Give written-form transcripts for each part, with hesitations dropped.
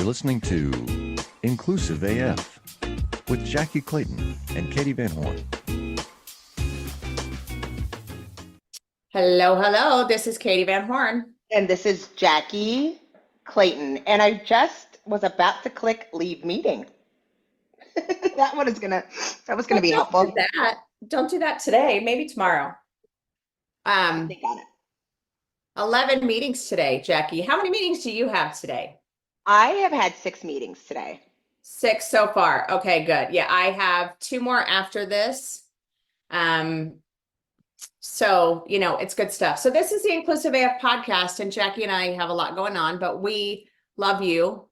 listening to Inclusive AF with Jackye Clayton and Katee Van Horn. Hello, hello. This is Katee Van Horn. And this is Jackye Clayton. And I just was about to click leave meeting. That was gonna be helpful. Don't do that. Don't do that today. Maybe tomorrow. I think on it. 11 meetings today, Jackye. How many meetings do you have today? I have had 6 meetings today. 6 so far. Okay, good. Yeah, I have 2 more after this. So, it's good stuff. So this is the Inclusive AF podcast, and Jackye and I have a lot going on, but we love you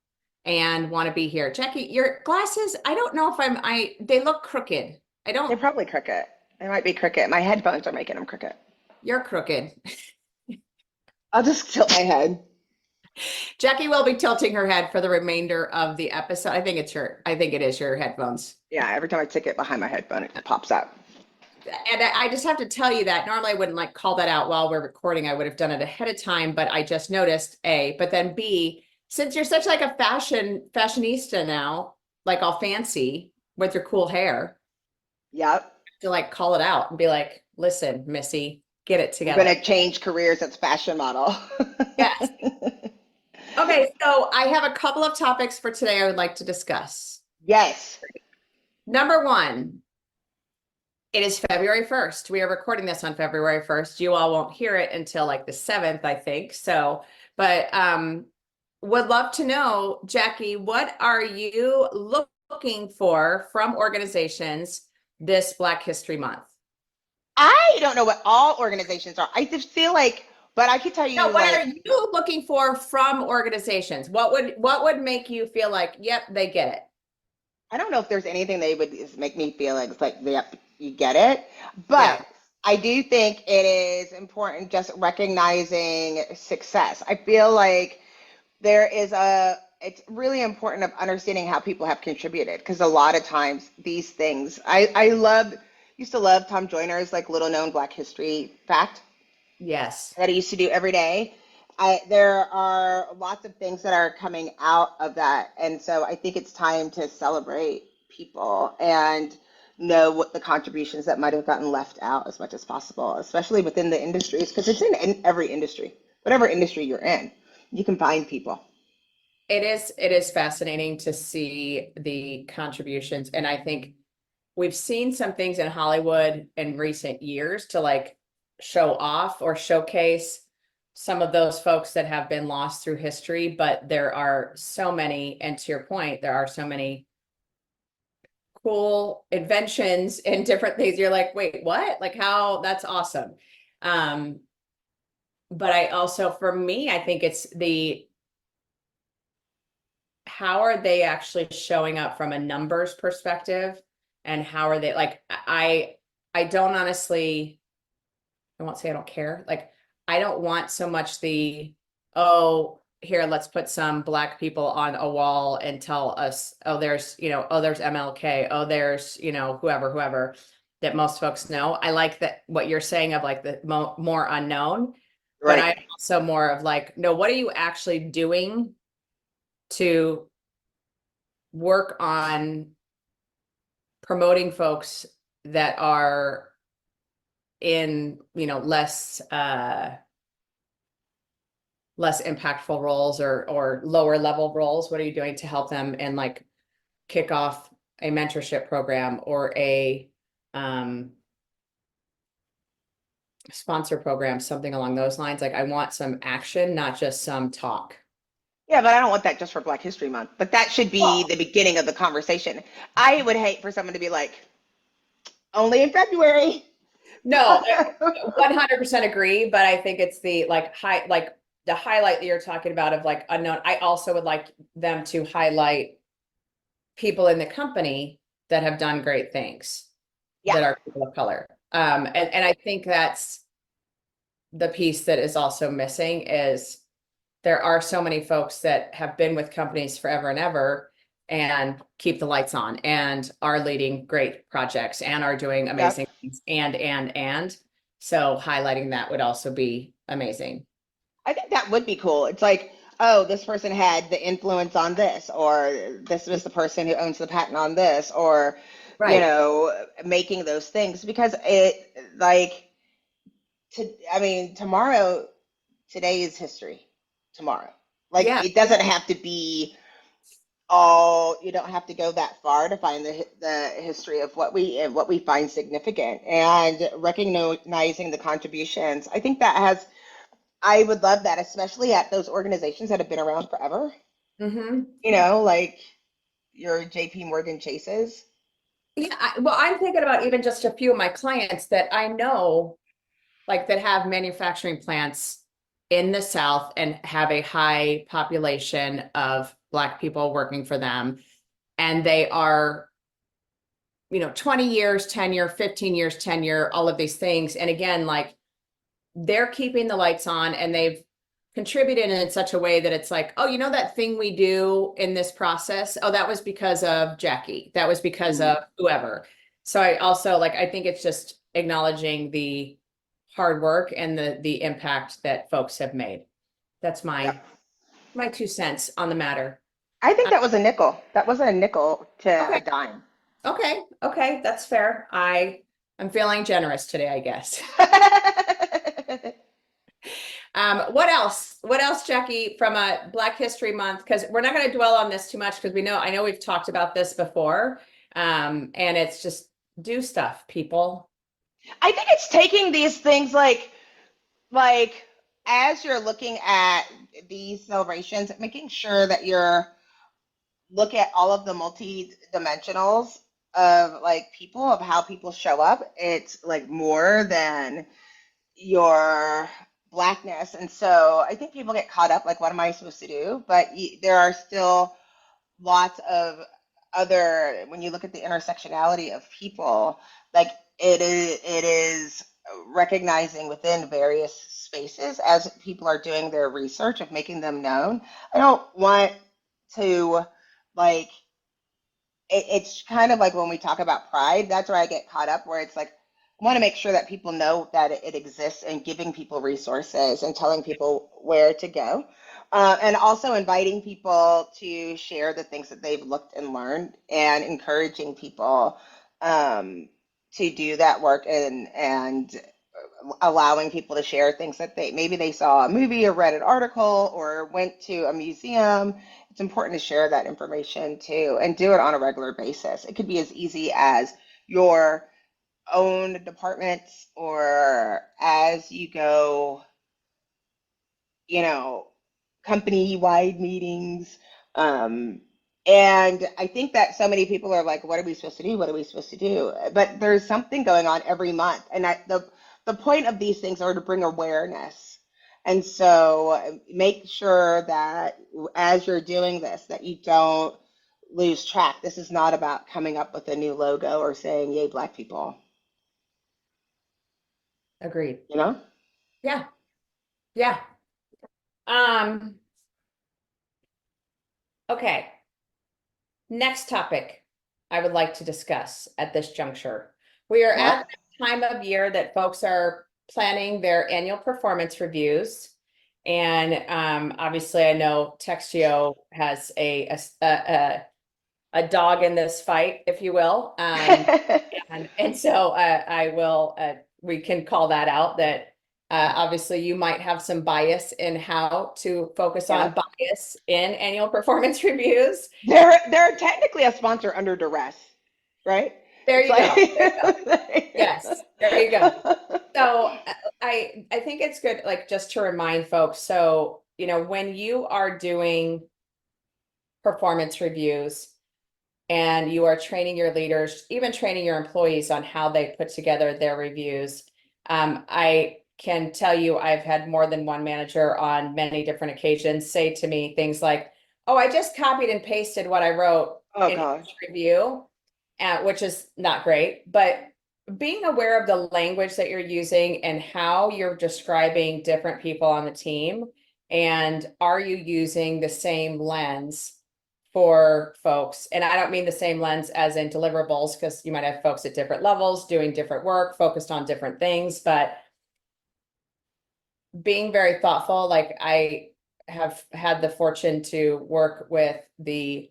and want to be here. Jackye, your glasses, I don't know if they look crooked. They're probably crooked. They might be crooked. My headphones are making them crooked. You're crooked. I'll just tilt my head. Jackye will be tilting her head for the remainder of the episode. I think it is your headphones. Yeah, every time I stick it behind my headphone, it pops up. And I just have to tell you that normally I wouldn't call that out while we're recording. I would have done it ahead of time, but I just noticed A, but then B, since you're such a fashionista now, all fancy with your cool hair. Yep. To call it out and be like, listen, Missy, get it together. I'm going to change careers as fashion model. Yes. Okay, so I have a couple of topics for today I would like to discuss. Yes. Number 1, it is February 1st. We are recording this on February 1st. You all won't hear it until the 7th, I think. So, but would love to know, Jackye, what are you looking for from organizations this Black History Month? I don't know what all organizations are. I just feel but I could tell you. No, what are you looking for from organizations? What would make you feel yep, they get it? I don't know if there's anything they would make me feel yep, you get it. But yeah. I do think it is important just recognizing success. I feel like it's really important of understanding how people have contributed, because a lot of times these things, used to love Tom Joyner's little known Black history fact. Yes. That I used to do every day. There are lots of things that are coming out of that. And so I think it's time to celebrate people and know what the contributions that might have gotten left out as much as possible, especially within the industries, because it's in every industry. Whatever industry you're in, you can find people. It is fascinating to see the contributions. And I think we've seen some things in Hollywood in recent years to show off or showcase some of those folks that have been lost through history, but there are so many, and to your point, there are so many cool inventions and different things. You're like, wait, what? How? That's awesome. But I also, for me, I think it's how are they actually showing up from a numbers perspective, and how are they I don't honestly, I won't say I don't care. I don't want so much here, let's put some Black people on a wall and tell us, there's MLK, there's, whoever that most folks know. I like that what you're saying of the more unknown, right. But I'm also more of no, what are you actually doing to work on promoting folks that are in less impactful roles or lower level roles? What are you doing to help them and kick off a mentorship program or a sponsor program, something along those lines? I want some action, not just some talk. Yeah, but I don't want that just for Black History Month. But that should be the beginning of the conversation. I would hate for someone to be only in February. No, 100% agree. But I think it's the the highlight that you're talking about of unknown. I also would like them to highlight people in the company that have done great things, that are people of color. And I think that's the piece that is also missing is there are so many folks that have been with companies forever and ever and keep the lights on and are leading great projects and are doing amazing things and so highlighting that would also be amazing. I think that would be cool. It's oh, this person had the influence on this, or this was the person who owns the patent on this, or, Right. making those things because it, like, I mean, tomorrow, today is history. Tomorrow. Like, Yeah. it doesn't have to be all, you don't have to go that far to find the history of what we find significant and recognizing the contributions. I think that has, I would love that, especially at those organizations that have been around forever, Mm-hmm. like your JP Morgan Chases. Yeah. Well, I'm thinking about even just a few of my clients that I know, like that have manufacturing plants in the South and have a high population of Black people working for them. And they are, 20 years, tenure, 15 years, tenure, all of these things. And again, like they're keeping the lights on and they've contributed in such a way that it's like, oh, that thing we do in this process? Oh, that was because of Jackye. That was because Mhm. of whoever. So I also like, I think it's just acknowledging the hard work and the impact that folks have made. That's my Yep. my 2 cents on the matter. I think Uh, that was a nickel. That wasn't a nickel to okay, a dime. okay, that's fair. I'm feeling generous today, I guess. What else? What else, Jackye, from a Black History Month? Because we're not going to dwell on this too much because I know we've talked about this before. And it's just do stuff, people. I think it's taking these things like as you're looking at these celebrations, making sure that you're look at all of the multi-dimensionals of like people of how people show up. It's like more than your blackness. And so I think people get caught up like, what am I supposed to do? But there are still lots of other, when you look at the intersectionality of people, like it is recognizing within various spaces as people are doing their research of making them known. I don't want to like it's kind of like when we talk about pride, that's where I get caught up, where it's like, I want to make sure that people know that it exists and giving people resources and telling people where to go. And also inviting people to share the things that they've looked and learned and encouraging people to do that work and allowing people to share things that they saw a movie or read an article or went to a museum. It's important to share that information too and do it on a regular basis. It could be as easy as your own departments or as you go, you know, company wide meetings. Um, and I think that so many people are like, what are we supposed to do? What are we supposed to do? But there's something going on every month. And the point of these things are to bring awareness. And so make sure that as you're doing this, that you don't lose track. This is not about coming up with a new logo or saying, yay, Black people, Agreed. you know? Yeah, yeah. Um, okay. Next topic I would like to discuss at this juncture. We are Yeah. at the time of year that folks are planning their annual performance reviews. And obviously, I know Textio has a dog in this fight, if you will. And so I will, we can call that out that obviously you might have some bias in how to focus Yeah. on bias in annual performance reviews. They're technically a sponsor under duress, right? There It's you like go. There you go. Yes, there you go. So I think it's good, like just to remind folks. So, when you are doing performance reviews and you are training your leaders, even training your employees on how they put together their reviews, I can tell you I've had more than one manager on many different occasions say to me things like, "Oh, I just copied and pasted what I wrote Oh in gosh. each review," which is not great. But being aware of the language that you're using and how you're describing different people on the team, and are you using the same lens for folks? And I don't mean the same lens as in deliverables, because you might have folks at different levels doing different work, focused on different things, but being very thoughtful. Like have had the fortune to work with the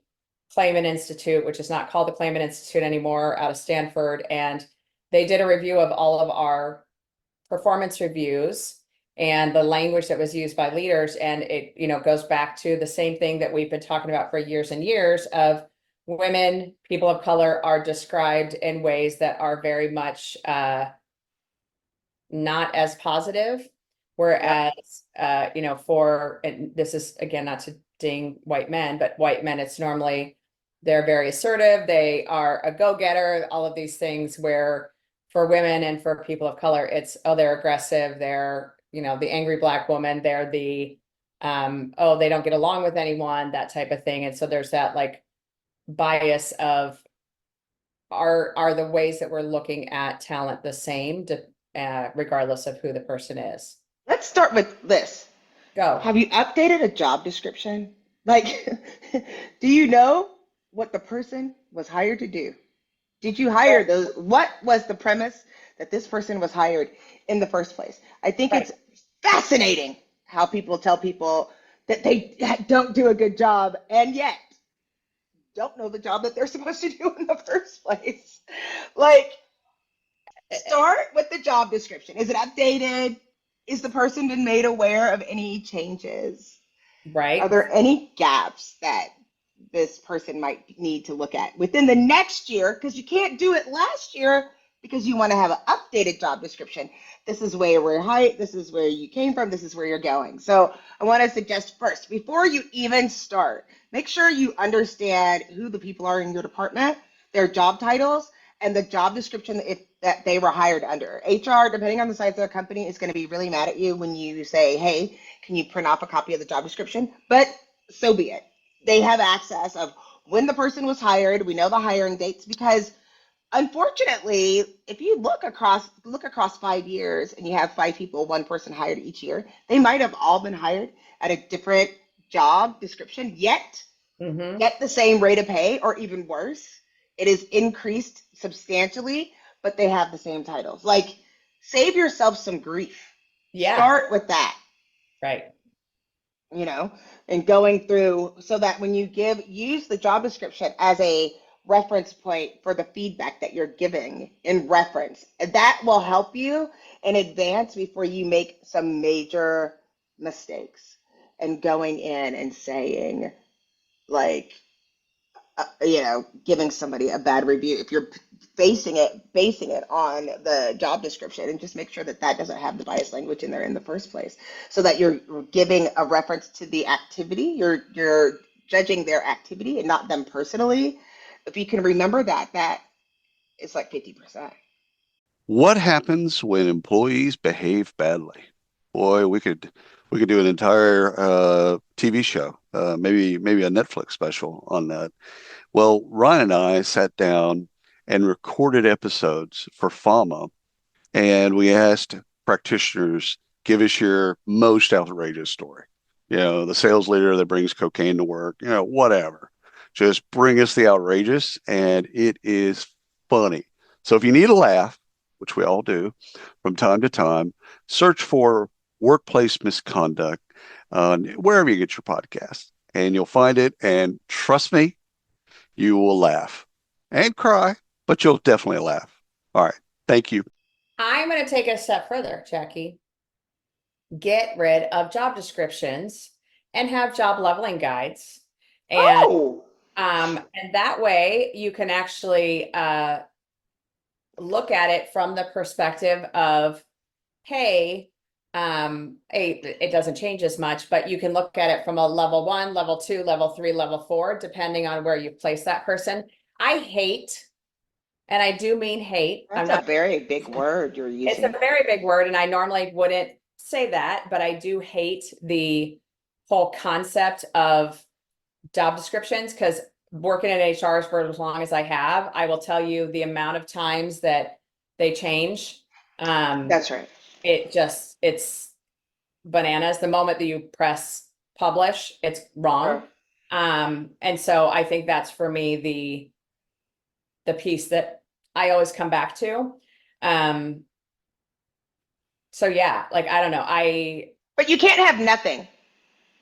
Clayton Institute, which is not called the Clayton Institute anymore, out of Stanford, and they did a review of all of our performance reviews and the language that was used by leaders, and it, you know, goes back to the same thing that we've been talking about for years and years of women, people of color are described in ways that are very much not as positive. Whereas, you know, and this is again, not to ding white men, but white men, it's normally they're very assertive, they are a go-getter, all of these things, where for women and for people of color, it's, oh, they're aggressive, they're, you know, the angry Black woman, they're the, oh, they don't get along with anyone, that type of thing. And so there's that like bias of, are the ways that we're looking at talent the same, regardless of who the person is? Let's start with this. Go. Have you updated a job description? Like, do you know what the person was hired to do? Did you hire those? What was the premise that this person was hired in the first place? I think Right. it's fascinating how people tell people that they don't do a good job and yet don't know the job that they're supposed to do in the first place. Like, start with the job description. Is it updated? Is the person been made aware of any changes? Are Right. there any gaps that this person might need to look at within the next year? Because you can't do it last year because you want to have an updated job description. This is where we're hired. This is where you came from. This is where you're going. So I want to suggest first, before you even start, make sure you understand who the people are in your department, their job titles, and the job description that they were hired under. HR, depending on the size of the company, is going to be really mad at you when you say, hey, can you print off a copy of the job description? But so be it. They have access of when the person was hired. We know the hiring dates because unfortunately, if you look across 5 years and you have 5 people, one person hired each year, they might have all been hired at a different job description, yet get the same rate of pay, or even worse, it is increased substantially, but they have the same titles. Like, save yourself some grief. Yeah. Start with that, Right. and going through so that when you use the job description as a reference point for the feedback that you're giving in reference. And that will help you in advance before you make some major mistakes and going in and saying, like, giving somebody a bad review. If you're basing it on the job description, and just make sure that doesn't have the biased language in there in the first place, so that you're giving a reference to the activity. You're judging their activity and not them personally. If you can remember that is like 50%. What happens when employees behave badly? Boy, we could do an entire TV show, maybe a Netflix special on that. Well, Ryan and I sat down and recorded episodes for FAMA, and we asked practitioners, give us your most outrageous story. The sales leader that brings cocaine to work, whatever. Just bring us the outrageous, and it is funny. So if you need a laugh, which we all do from time to time, search for workplace misconduct wherever you get your podcast, and you'll find it. And trust me, you will laugh and cry, but you'll definitely laugh. All right. Thank you. I'm going to take it a step further, Jackye. Get rid of job descriptions and have job leveling guides. And and that way you can actually look at it from the perspective of, hey, it doesn't change as much, but you can look at it from a level 1, level 2, level 3, level 4, depending on where you place that person. I hate, and I do mean hate. That's a very big word you're using. It's a very big word, and I normally wouldn't say that, but I do hate the whole concept of job descriptions, because working in HR for as long as I have, I will tell you the amount of times that they change. That's right. It's bananas. The moment that you press publish, it's wrong. And so I think that's, for me, the piece that I always come back to. So yeah, like, I don't know. But you can't have nothing.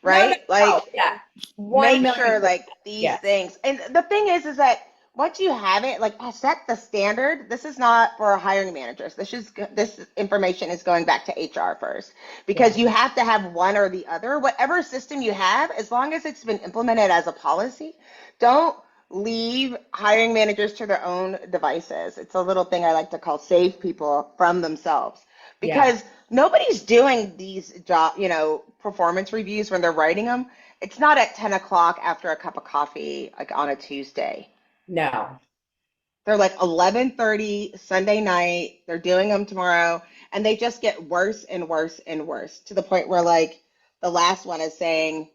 No, no, right? Like, no. Yeah. 1 make million. sure like these Yes. things. And the thing is that once you have it, like set the standard. This is not for hiring managers. This information is going back to HR first, because Yeah. you have to have one or the other. Whatever system you have, as long as it's been implemented as a policy, don't leave hiring managers to their own devices. It's a little thing I like to call save people from themselves, Yeah. because nobody's doing these performance reviews when they're writing them. It's not at 10 o'clock after a cup of coffee, like on a Tuesday. No. They're like 11:30 Sunday night. They're doing them tomorrow, and they just get worse and worse and worse, to the point where like the last one is saying,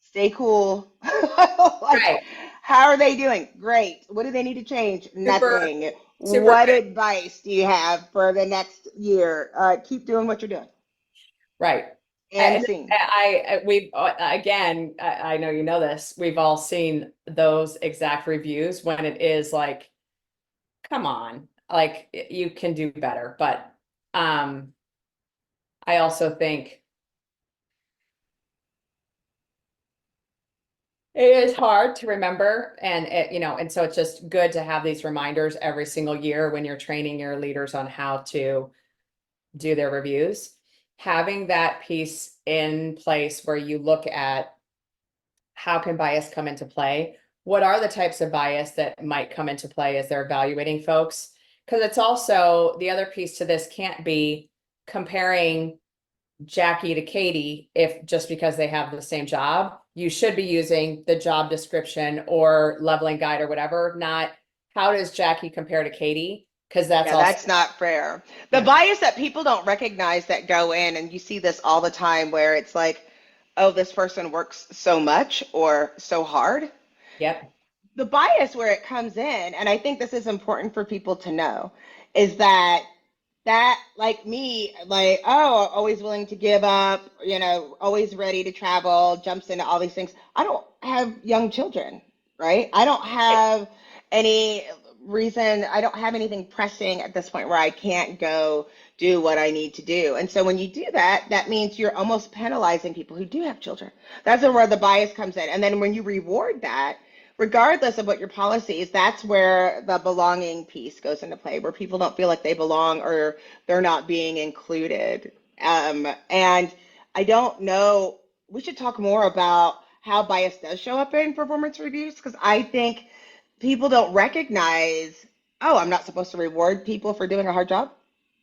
"Stay cool." Like, Right. how are they doing? Great. What do they need to change? Super, Nothing. super What good. advice do you have for the next year? Keep doing what you're doing. Right. And And scene. we've again, I know you know this, we've all seen those exact reviews when it is like, come on, like you can do better. But I also think it is hard to remember, and and so it's just good to have these reminders every single year when you're training your leaders on how to do their reviews. Having that piece in place where you look at how can bias come into play? What are the types of bias that might come into play as they're evaluating folks? Because it's also the other piece to this can't be comparing Jackye to Katee if just because they have the same job. You should be using the job description or leveling guide or whatever, not how does Jackye compare to Katee? Because that's Yeah, also, that's not fair. The no. bias that people don't recognize that go in, and you see this all the time, where it's like, oh, this person works so much or so hard. Yep. The bias where it comes in, and I think this is important for people to know, is that like me, like, oh, always willing to give up, always ready to travel, jumps into all these things. I don't have young children, right? I don't have any reason, I don't have anything pressing at this point where I can't go do what I need to do. And so when you do that, that means you're almost penalizing people who do have children. That's where the bias comes in. And then when you reward that, regardless of what your policy is, that's where the belonging piece goes into play, where people don't feel like they belong or they're not being included. And I don't know, we should talk more about how bias does show up in performance reviews, because I think people don't recognize, oh, I'm not supposed to reward people for doing a hard job.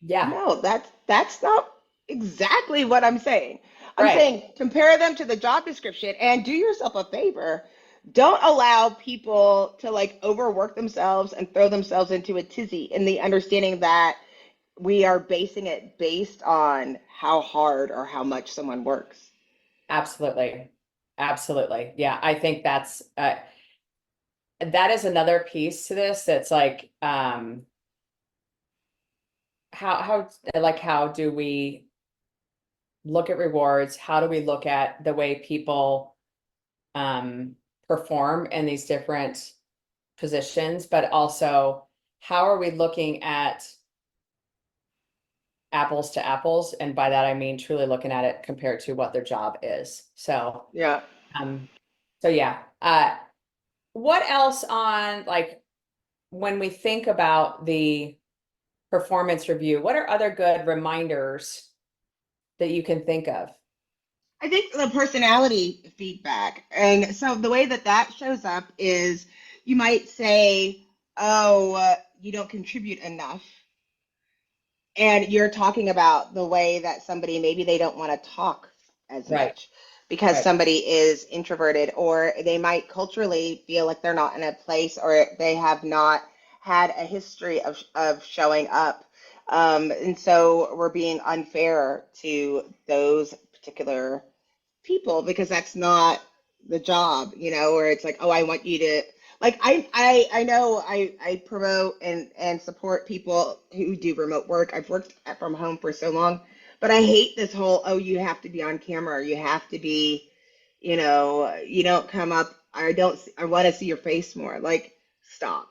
Yeah. No, that's not exactly what I'm saying. I'm Right. saying compare them to the job description and do yourself a favor. Don't allow people to like overwork themselves and throw themselves into a tizzy, in the understanding that we are basing it based on how hard or how much someone works. Absolutely. Absolutely. Yeah. I think that is another piece to this that's like how do we look at rewards? How do we look at the way people um perform in these different positions, but also how are we looking at apples to apples? And by that I mean truly looking at it compared to what their job is. So Yeah. um yeah. What else on like when we think about the performance review, what are other good reminders that you can think of? I think the personality feedback. And so the way that that shows up is, you might say, oh, you don't contribute enough. And you're talking about the way that somebody, maybe they don't want to talk as Right, much because right. somebody is introverted, or they might culturally feel like they're not in a place, or they have not had a history of showing up. And so we're being unfair to those particular people, because that's not the job, where it's like, oh, I want you to, like, I know I promote and support people who do remote work. I've worked from home for so long, but I hate this whole, oh, you have to be on camera, or you have to be, you don't come up, I want to see your face more. Like, stop.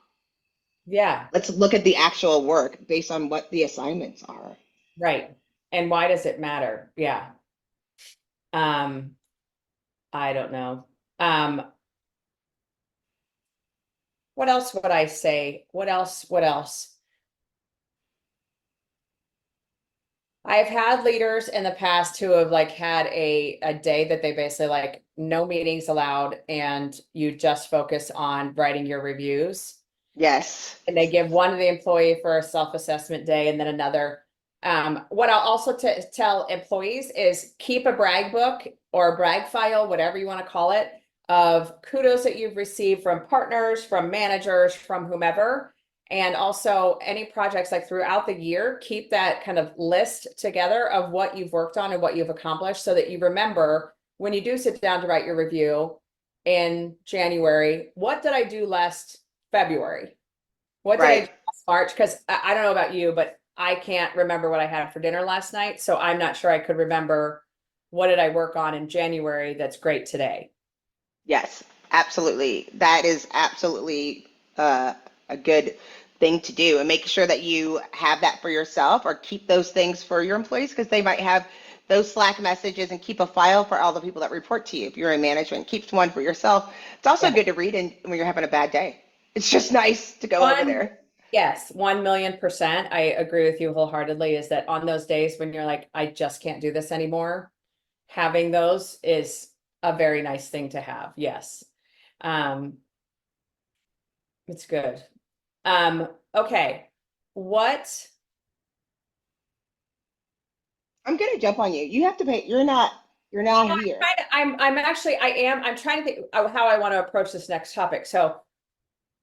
Yeah, Let's look at the actual work based on what the assignments are. right. And why does it matter? Yeah. Um, I don't know. What else would I say? What else? What else? I've had leaders in the past who have like had a day that they basically like no meetings allowed and you just focus on writing your reviews. Yes. And they give one to the employee for a self-assessment day and then another. What I'll also tell employees is keep a brag book or a brag file, whatever you want to call it, of kudos that you've received from partners, from managers, from whomever. And also any projects like throughout the year, keep that kind of list together of what you've worked on and what you've accomplished so that you remember when you do sit down to write your review in January, what did I do last February? What did I do Right. last March? Because I don't know about you, but I can't remember what I had for dinner last night. So I'm not sure I could remember what did I work on in January that's great today. Yes, absolutely. That is absolutely a good thing to do, and make sure that you have that for yourself or keep those things for your employees because they might have those Slack messages and keep a file for all the people that report to you. If you're in management, keep one for yourself. It's also Yeah. good to read when you're having a bad day. It's just nice to go over One, there. yes, 1,000,000%. I agree with you wholeheartedly, is that on those days when you're like, I just can't do this anymore, having those is a very nice thing to have. Yes. Um, it's good. Okay. What I'm gonna jump on you. You have to pay. You're not here. I'm trying to think of how I want to approach this next topic. So,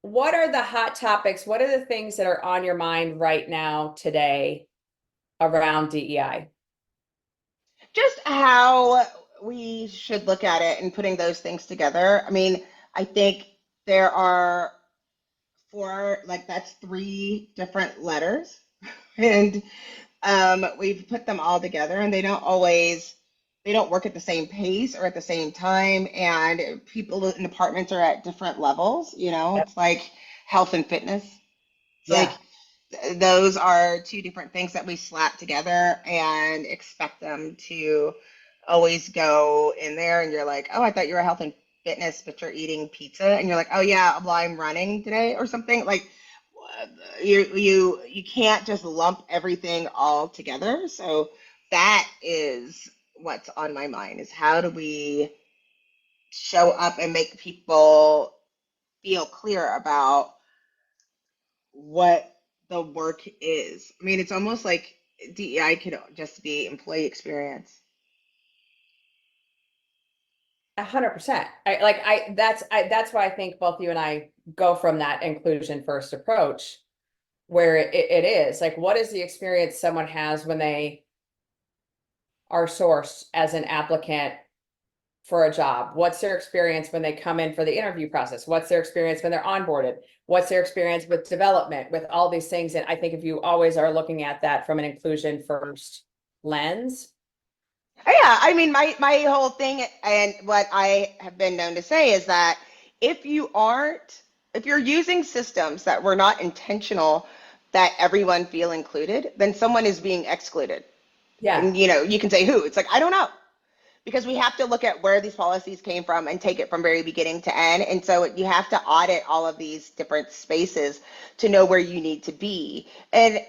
what are the hot topics? What are the things that are on your mind right now today around DEI? Just how we should look at it and putting those things together. I mean, I think there are four, like that's three different letters, and we've put them all together, and they don't work at the same pace or at the same time, and people in departments are at different levels. Yep. It's like health and fitness. It's Yeah. like those are two different things that we slap together and expect them to always go in there. And you're like, oh, I thought you were health and fitness, but you're eating pizza. And you're like, oh yeah, well, I'm running today or something. Like you can't just lump everything all together. So that is what's on my mind is how do we show up and make people feel clear about what the work is. I mean, it's almost like DEI could just be employee experience. 100%. That's why I think both you and I go from that inclusion first approach, where it is like, what is the experience someone has when they are sourced as an applicant for a job? What's their experience when they come in for the interview process? What's their experience when they're onboarded? What's their experience with development, with all these things? And I think if you always are looking at that from an inclusion first lens, Yeah, I mean, my whole thing and what I have been known to say is that if you aren't, if you're using systems that were not intentional that everyone feel included, then someone is being excluded. yeah, And you can say who. It's like, I don't know. Because we have to look at where these policies came from and take it from very beginning to end. And so you have to audit all of these different spaces to know where you need to be. And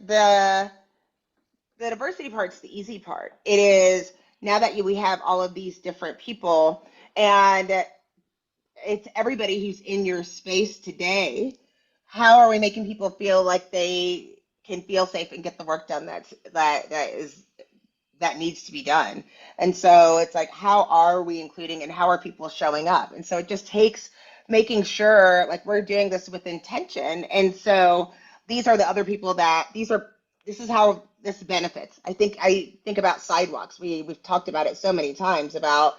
the diversity part's the easy part. It is now that we have all of these different people and it's everybody who's in your space today. How are we making people feel like they can feel safe and get the work done that needs to be done? And so it's like, how are we including and how are people showing up? And so it just takes making sure like we're doing this with intention. And so these are the other people that this is how this benefits. I think about sidewalks. We've talked about it so many times about,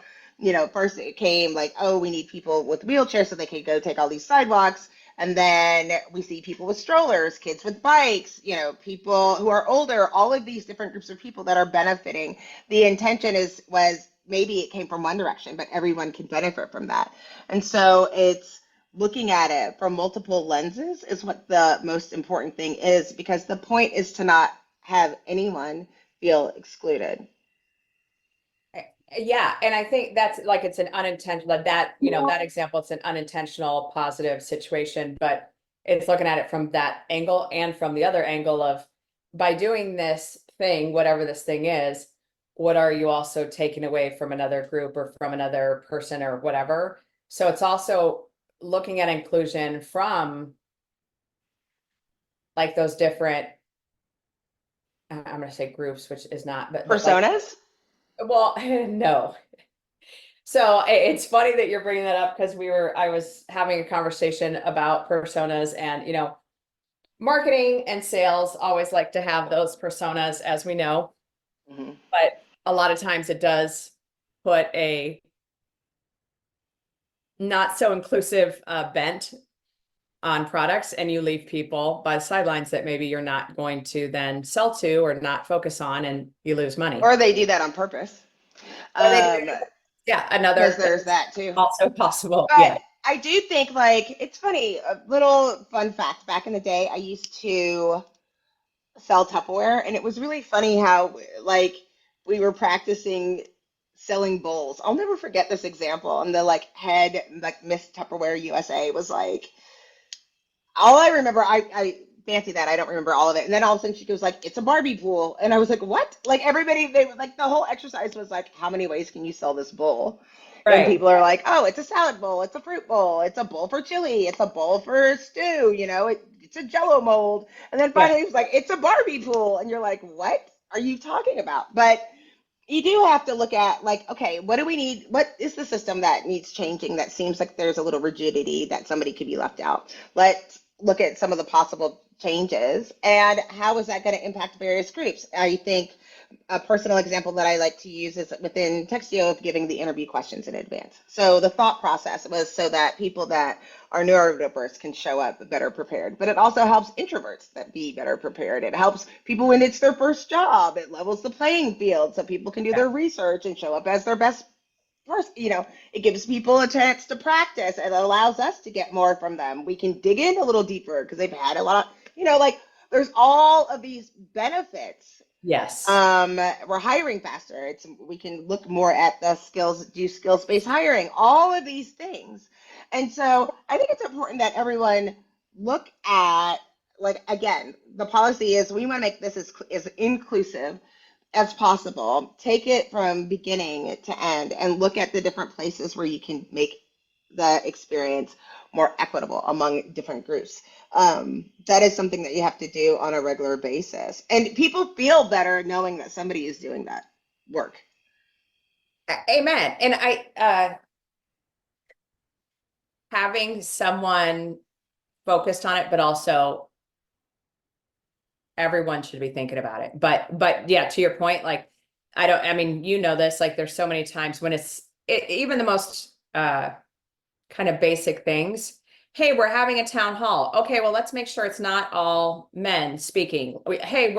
first it came like, oh, we need people with wheelchairs so they can go take all these sidewalks. And then we see people with strollers, kids with bikes, people who are older, all of these different groups of people that are benefiting. The intention was maybe it came from one direction, but everyone can benefit from that. And so it's looking at it from multiple lenses is what the most important thing is, because the point is to not have anyone feel excluded. Yeah, and I think that's like it's an unintentional that, you know, that example, it's an unintentional positive situation, but it's looking at it from that angle and from the other angle of by doing this thing, whatever this thing is, what are you also taking away from another group or from another person or whatever? So it's also looking at inclusion from like those different, I'm going to say groups, which is not, but like, Personas? well, no. So it's funny that you're bringing that up because I was having a conversation about personas and, you know, marketing and sales always like to have those personas, as we know, Mhm. but a lot of times it does put a not so inclusive bent on products and you leave people by the sidelines that maybe you're not going to then sell to or not focus on and you lose money. Or they do that on purpose. Or they do Um, it. Yeah, because another there's that too. also possible. But Yeah. I do think like it's funny, a little fun fact. Back in the day, I used to sell Tupperware, and it was really funny how like we were practicing selling bowls. I'll never forget this example. And the like head like Miss Tupperware USA was like, all I remember, I fancy that I don't remember all of it. And then all of a sudden she goes like, "It's a Barbie pool," and I was like, "What?" Like everybody, they like the whole exercise was like, "How many ways can you sell this bowl?" And Right. people are like, "Oh, it's a salad bowl, it's a fruit bowl, it's a bowl for chili, it's a bowl for stew, it's a Jello mold." And then Yeah. finally it was like, "It's a Barbie pool," and you're like, "What are you talking about?" But you do have to look at like, okay, what do we need? What is the system that needs changing that seems like there's a little rigidity that somebody could be left out? Let's look at some of the possible changes and how is that going to impact various groups? I think a personal example that I like to use is within Textio of giving the interview questions in advance. So the thought process was so that people that are neurodiverse can show up better prepared, but it also helps introverts that be better prepared. It helps people when it's their first job. It levels the playing field so people can do Yeah. their research and show up as their best person. It gives people a chance to practice and it allows us to get more from them. We can dig in a little deeper because they've had a lot of, like there's all of these benefits. Yes. We're hiring faster. We can look more at the skills, do skills-based hiring, all of these things. And so I think it's important that everyone look at, like, again, the policy is we want to make this as inclusive as possible. Take it from beginning to end and look at the different places where you can make the experience more equitable among different groups. That is something that you have to do on a regular basis. And people feel better knowing that somebody is doing that work. Amen. And having someone focused on it, but also everyone should be thinking about it. But yeah, to your point, like I mean, you know this, like there's so many times when even the most kind of basic things. Hey, we're having a town hall. Okay, well, let's make sure it's not all men speaking. Hey,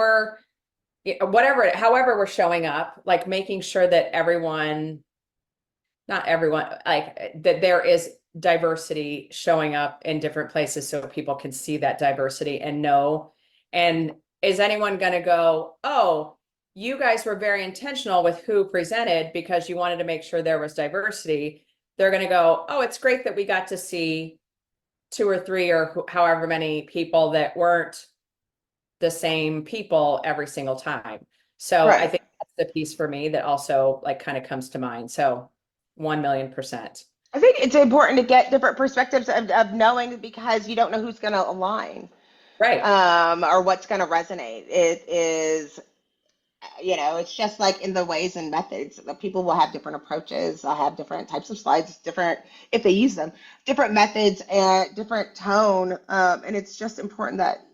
however we're showing up, like making sure that not everyone, like that there is diversity showing up in different places so people can see that diversity and know. And is anyone going to go, "Oh, you guys were very intentional with who presented because you wanted to make sure there was diversity"? They're going to go, "Oh, it's great that we got to see two or three or however many people that weren't the same people every single time." So I Right. think that's the piece for me that also like kind of comes to mind. So 1,000,000%. I think it's important to get different perspectives of knowing because you don't know who's going to align Right. or what's going to resonate. It is, it's just like in the ways and methods. The people will have different approaches. They'll have different types of slides, different, if they use them, different methods and different tone. And it's just important that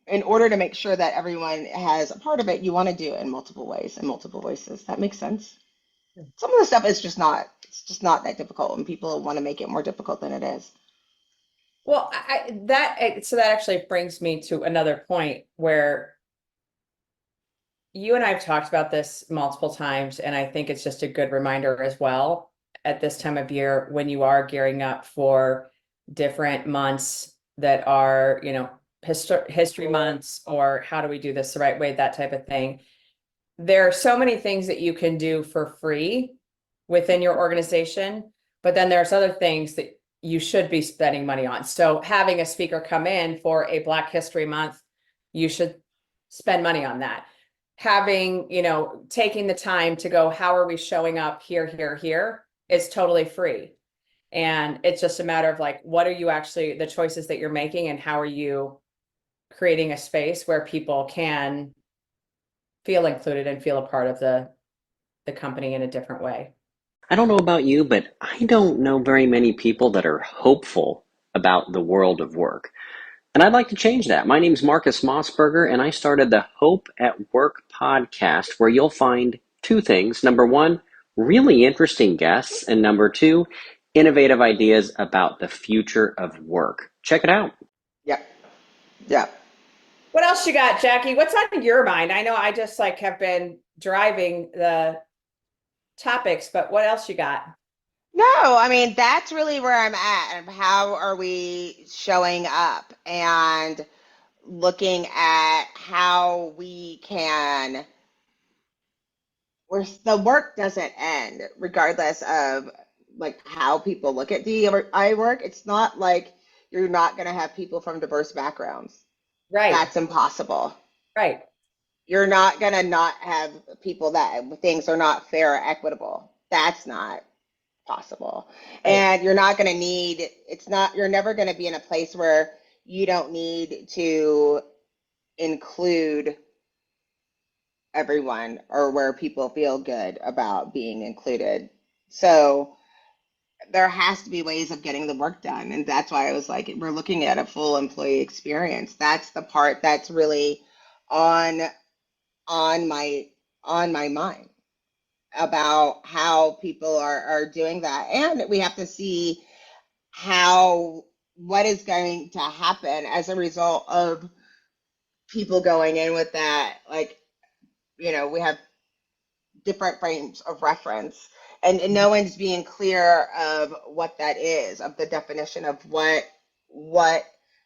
in order to make sure that everyone has a part of it, you want to do it in multiple ways and multiple voices. That makes sense. Some of the stuff is it's just not that difficult, and people want to make it more difficult than it is. Well, so that actually brings me to another point where you and I have talked about this multiple times, and I think it's just a good reminder as well at this time of year when you are gearing up for different months that are, history months, or how do we do this the right way, that type of thing. there are so many things that you can do for free within your organization, but then there's other things that you should be spending money on. So having a speaker come in for a Black History Month, you should spend money on that. Having, taking the time to go, how are we showing up here is totally free. And it's just a matter of like, what are you actually, the choices that you're making, and how are you creating a space where people can feel included and feel a part of the company in a different way. I don't know about you, but I don't know very many people that are hopeful about the world of work. And I'd like to change that. My name's Marcus Mossberger, and I started the Hope at Work podcast, where you'll find two things. Number one, really interesting guests. And number two, innovative ideas about the future of work. Check it out. Yep. Yep. What else you got, Jackye? What's on your mind? I know I just have been driving the topics, but what else you got? No, I mean, that's really where I'm at. And how are we showing up and looking at how we can, where the work doesn't end, regardless of like how people look at DEI work. It's not like you're not going to have people from diverse backgrounds. Right. That's impossible. Right. You're not going to not have people that things are not fair or equitable. That's not possible. Right. And you're not going to need, you're never going to be in a place where you don't need to include everyone, or where people feel good about being included. So there has to be ways of getting the work done. And that's why I was like, we're looking at a full employee experience. That's the part that's really on my mind, about how people are doing that. And we have to see what is going to happen as a result of people going in with that. Like, we have different frames of reference, and no one's being clear of what that is, of the definition of what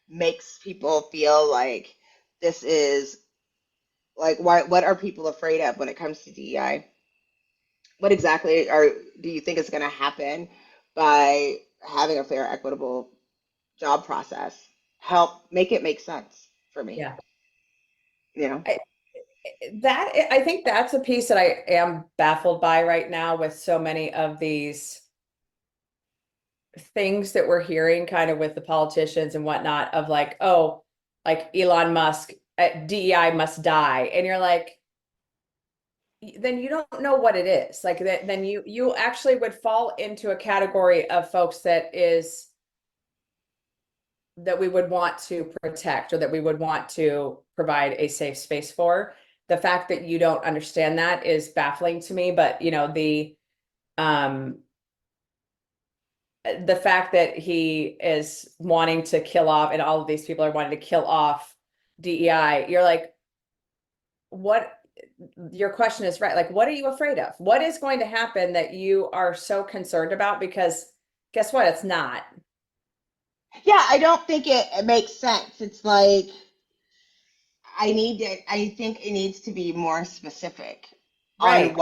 makes people feel like this is like, what are people afraid of when it comes to DEI? What exactly do you think is going to happen by having a fair, equitable job process? Help make it make sense for me. Yeah. I think that's a piece that I am baffled by right now, with so many of these things that we're hearing kind of with the politicians and whatnot, of like, oh, like Elon Musk, DEI must die. And you're like, then you don't know what it is. Like that, then you actually would fall into a category of folks that we would want to protect, or that we would want to provide a safe space for. The fact that you don't understand that is baffling to me. But the fact that he is wanting to kill off, and all of these people are wanting to kill off DEI, you're like, what? Your question is right. Like, what are you afraid of? What is going to happen that you are so concerned about? Because guess what? It's not. Yeah, I don't think it makes sense. It's like, I think it needs to be more specific Right. on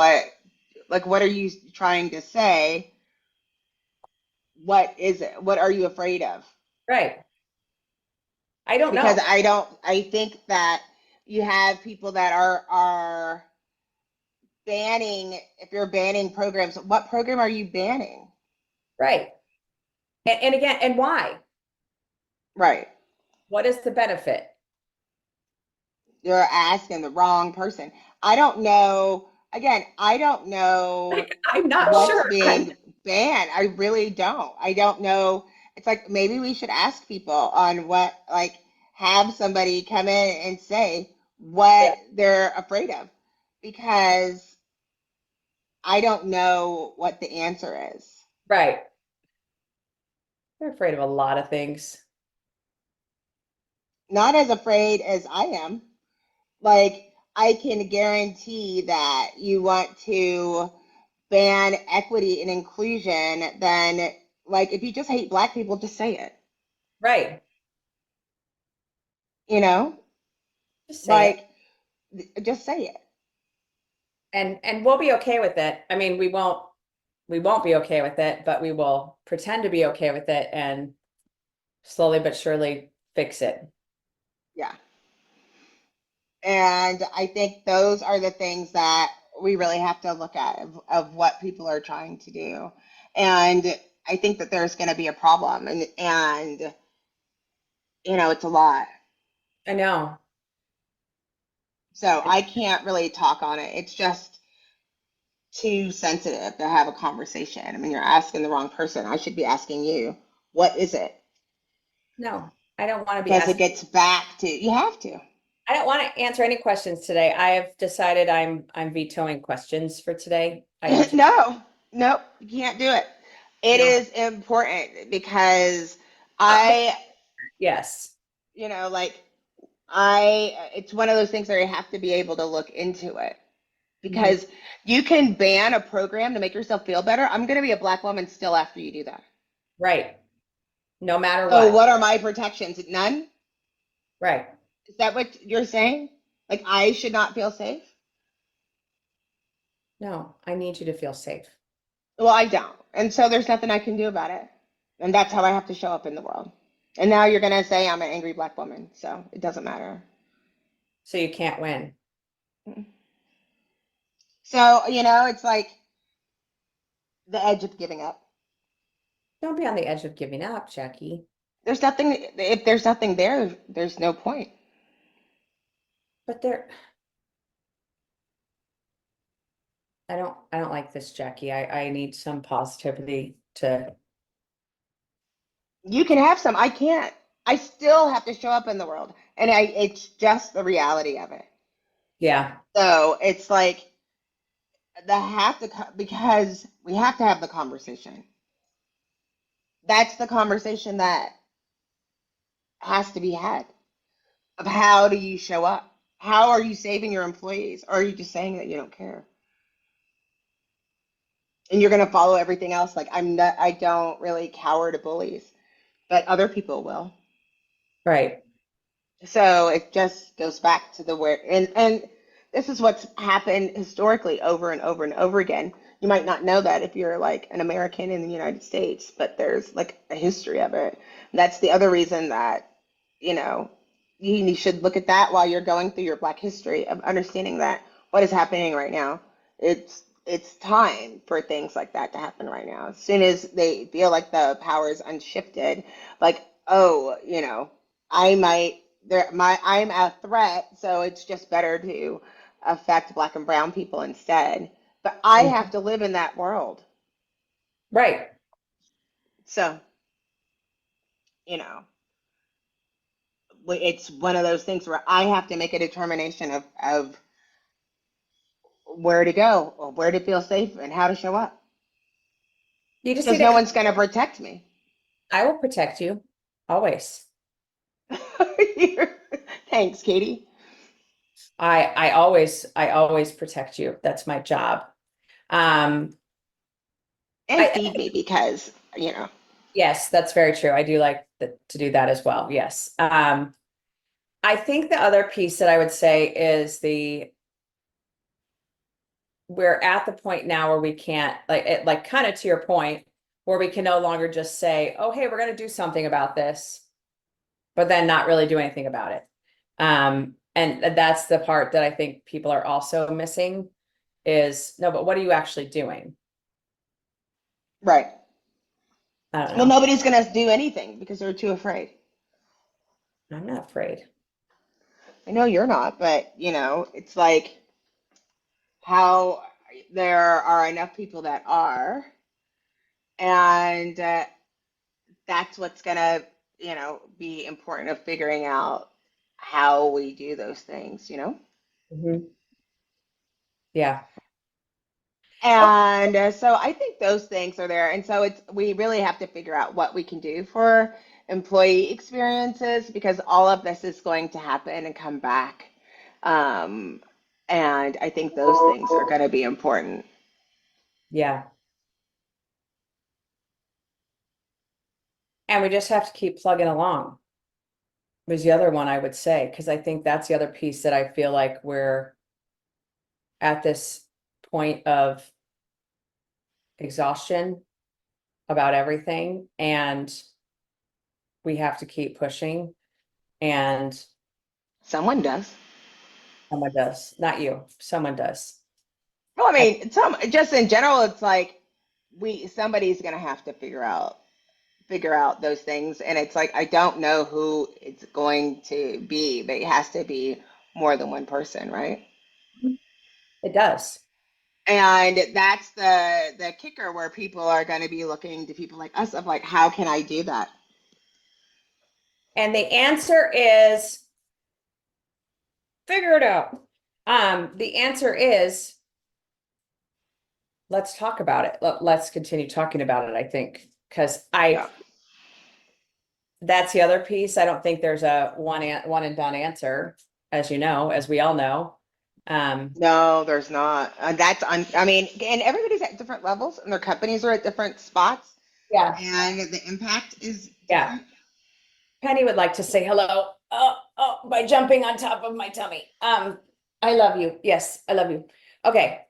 what are you trying to say? What is it? What are you afraid of? Right. I don't Because know. I think that you have people that are banning, if you're banning programs, what program are you banning? Right. And again, and why? Right. What is the benefit? You're asking the wrong person. I don't know. Again, I don't know Like, I'm not what's sure. being banned. I really don't. I don't know. It's like, maybe we should ask people on what, like, have somebody come in and say what they're afraid of, because I don't know what the answer is. Right. They're afraid of a lot of things. Not as afraid as I am. Like, I can guarantee that you want to ban equity and inclusion, then, like, if you just hate Black people, just say it. Right. You know, Just say it. like, just say it. And we'll be okay with it. I mean, we won't be okay with it, but we will pretend to be okay with it and slowly but surely fix it. Yeah. And I think those are the things that we really have to look at of what people are trying to do. And I think that there's going to be a problem, and it's a lot. I know. So I can't really talk on it. It's just too sensitive to have a conversation. I mean, you're asking the wrong person. I should be asking you, what is it? No, I don't want to be Because it asked. gets back to, you have to. I don't want to answer any questions today. I have decided I'm vetoing questions for today. I need to, No, nope, you can't do it. It no. is important because Uh, I, yes. like it's one of those things where you have to be able to look into it Mhm. because you can ban a program to make yourself feel better. I'm going to be a black woman still after you do that. Right. No matter So what. what are my protections? None? Right. Is that what you're saying? Like I should not feel safe? No, I need you to feel safe. Well, I don't. And so there's nothing I can do about it. And that's how I have to show up in the world. And now you're going to say I'm an angry black woman. So it doesn't matter. So you can't win. So, it's like the edge of giving up. Don't be on the edge of giving up, Jackie. There's nothing, if there's nothing there, there's no point. But I don't like this, Jackie. I need some positivity to, You can have some. I can't. I still have to show up in the world. And it's just the reality of it. yeah. So it's like because we have to have the conversation. That's the conversation that has to be had of how do you show up? How are you saving your employees? Or are you just saying that you don't care? And you're going to follow everything else. Like I don't really cower to bullies, but other people will. Right. So it just goes back to the where, and this is what's happened historically over and over and over again. You might not know that if you're like an American in the United States, but there's like a history of it. That's the other reason that, you know, you should look at that while you're going through your Black history of understanding that what is happening right now. It's time for things like that to happen right now. As soon as they feel like the power is unshifted, like, oh, I might I'm a threat, so it's just better to affect Black and brown people instead. But I Mhm. have to live in that world. Right. So, you know, it's one of those things where I have to make a determination of where to go or where to feel safe and how to show up. You just need Because to no one's going to protect me. I will protect you always. Thanks, Katie. I always protect you. That's my job. Um, And I feed me because, yes, that's very true. I do like to do that as well. Yes. I think the other piece that I would say is we're at the point now where we can't like kind of to your point where we can no longer just say, oh, hey, we're going to do something about this, but then not really do anything about it. And that's the part that I think people are also missing is no, but what are you actually doing? right. I don't Well, know. nobody's going to do anything because they're too afraid. I'm not afraid. I know you're not, but it's like how there are enough people that are, and that's what's gonna, be important of figuring out how we do those things. Mhm. Yeah. Oh, And so I think those things are there, and so we really have to figure out what we can do for employee experiences because all of this is going to happen and come back. Um, and I think those things are going to be important. yeah. And we just have to keep plugging along was the other one I would say, because I think that's the other piece that I feel like we're at this point of exhaustion about everything, and we have to keep pushing, and Someone does. someone does, not you, someone does. No, I I, mean, just in general, it's like somebody's gonna have to figure out those things, and it's like I don't know who it's going to be, but it has to be more than one person, right? it does. And that's the kicker where people are going to be looking to people like us of like, how can I do that? And the answer is figure it out. The answer is let's talk about it. Let's continue talking about it, I think, because Yeah. that's the other piece. I don't think there's a one and done answer, as you know, as we all know. No, there's not. I mean, and everybody's at different levels, and their companies are at different spots, Yeah, and the impact is yeah. different. Penny would like to say hello. By jumping on top of my tummy. I love you. Yes, I love you. Okay.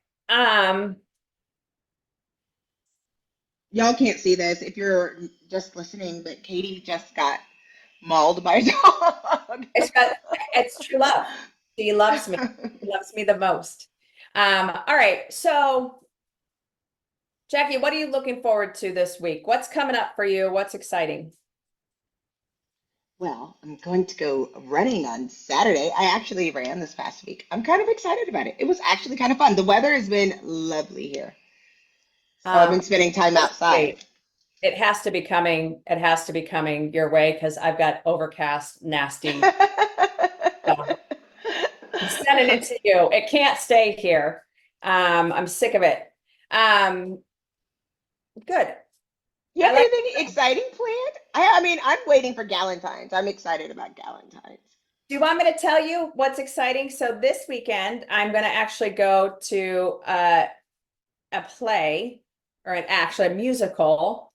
Y'all can't see this if you're just listening, but Katie just got mauled by a dog. It's got, it's true love. She loves me. She loves me the most. All right. So, Jackye, what are you looking forward to this week? What's coming up for you? What's exciting? Well, I'm going to go running on Saturday. I actually ran this past week. I'm kind of excited about it. It was actually kind of fun. The weather has been lovely here. So I've been spending time outside. Wait, it has to be coming. It has to be coming your way because I've got overcast, nasty stuff. I'm sending it to you. It can't stay here. I'm sick of it. Good. You I have like. anything exciting planned? I mean, I'm waiting for Galentine's. I'm excited about Galentine's. Do you want me to tell you what's exciting? So this weekend, I'm going to actually go to a play or actually a musical,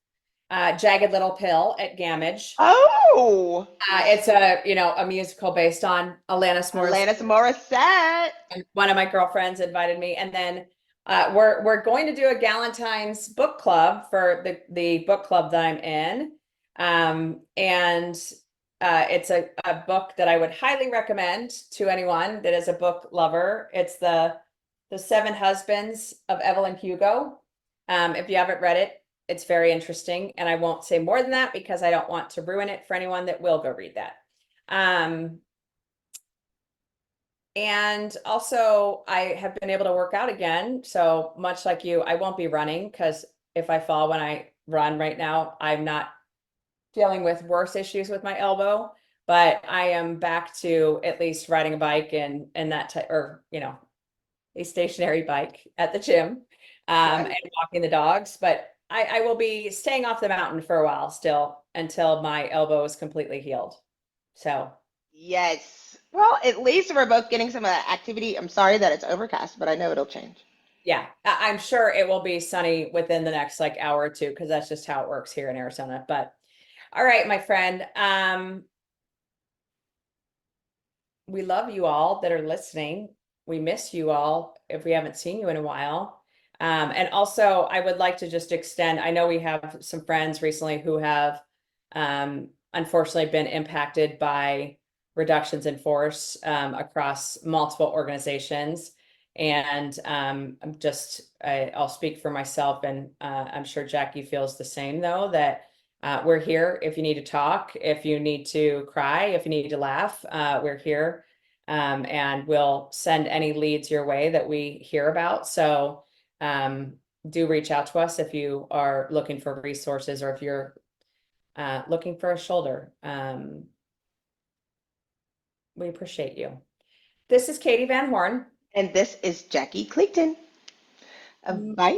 Jagged Little Pill at Gamage. Oh, It's a musical based on Alanis Morissette. Alanis Morissette. And one of my girlfriends invited me, and then we're going to do a Galentine's book club for the book club that I'm in, and it's a book that I would highly recommend to anyone that is a book lover. It's the Seven Husbands of Evelyn Hugo. If you haven't read it, it's very interesting, and I won't say more than that because I don't want to ruin it for anyone that will go read that. And also, I have been able to work out again. So much like you, I won't be running because if I fall when I run right now, I'm not dealing with worse issues with my elbow. But I am back to at least riding a bike and that type, or a stationary bike at the gym, and walking the dogs. But I will be staying off the mountain for a while still until my elbow is completely healed. So. Yes. Well, at least we're both getting some of that activity. I'm sorry that it's overcast, but I know it'll change. Yeah, I'm sure it will be sunny within the next like hour or two because that's just how it works here in Arizona. But all right, my friend. We love you all that are listening. We miss you all if we haven't seen you in a while. And also, I would like to just extend, I know we have some friends recently who have unfortunately been impacted by reductions in force across multiple organizations. And I'll speak for myself, and I'm sure Jackye feels the same, though, that we're here if you need to talk, if you need to cry, if you need to laugh, we're here. And we'll send any leads your way that we hear about. So do reach out to us if you are looking for resources or if you're looking for a shoulder. We appreciate you. This is Katie Van Horn. And this is Jackye Clayton. Bye.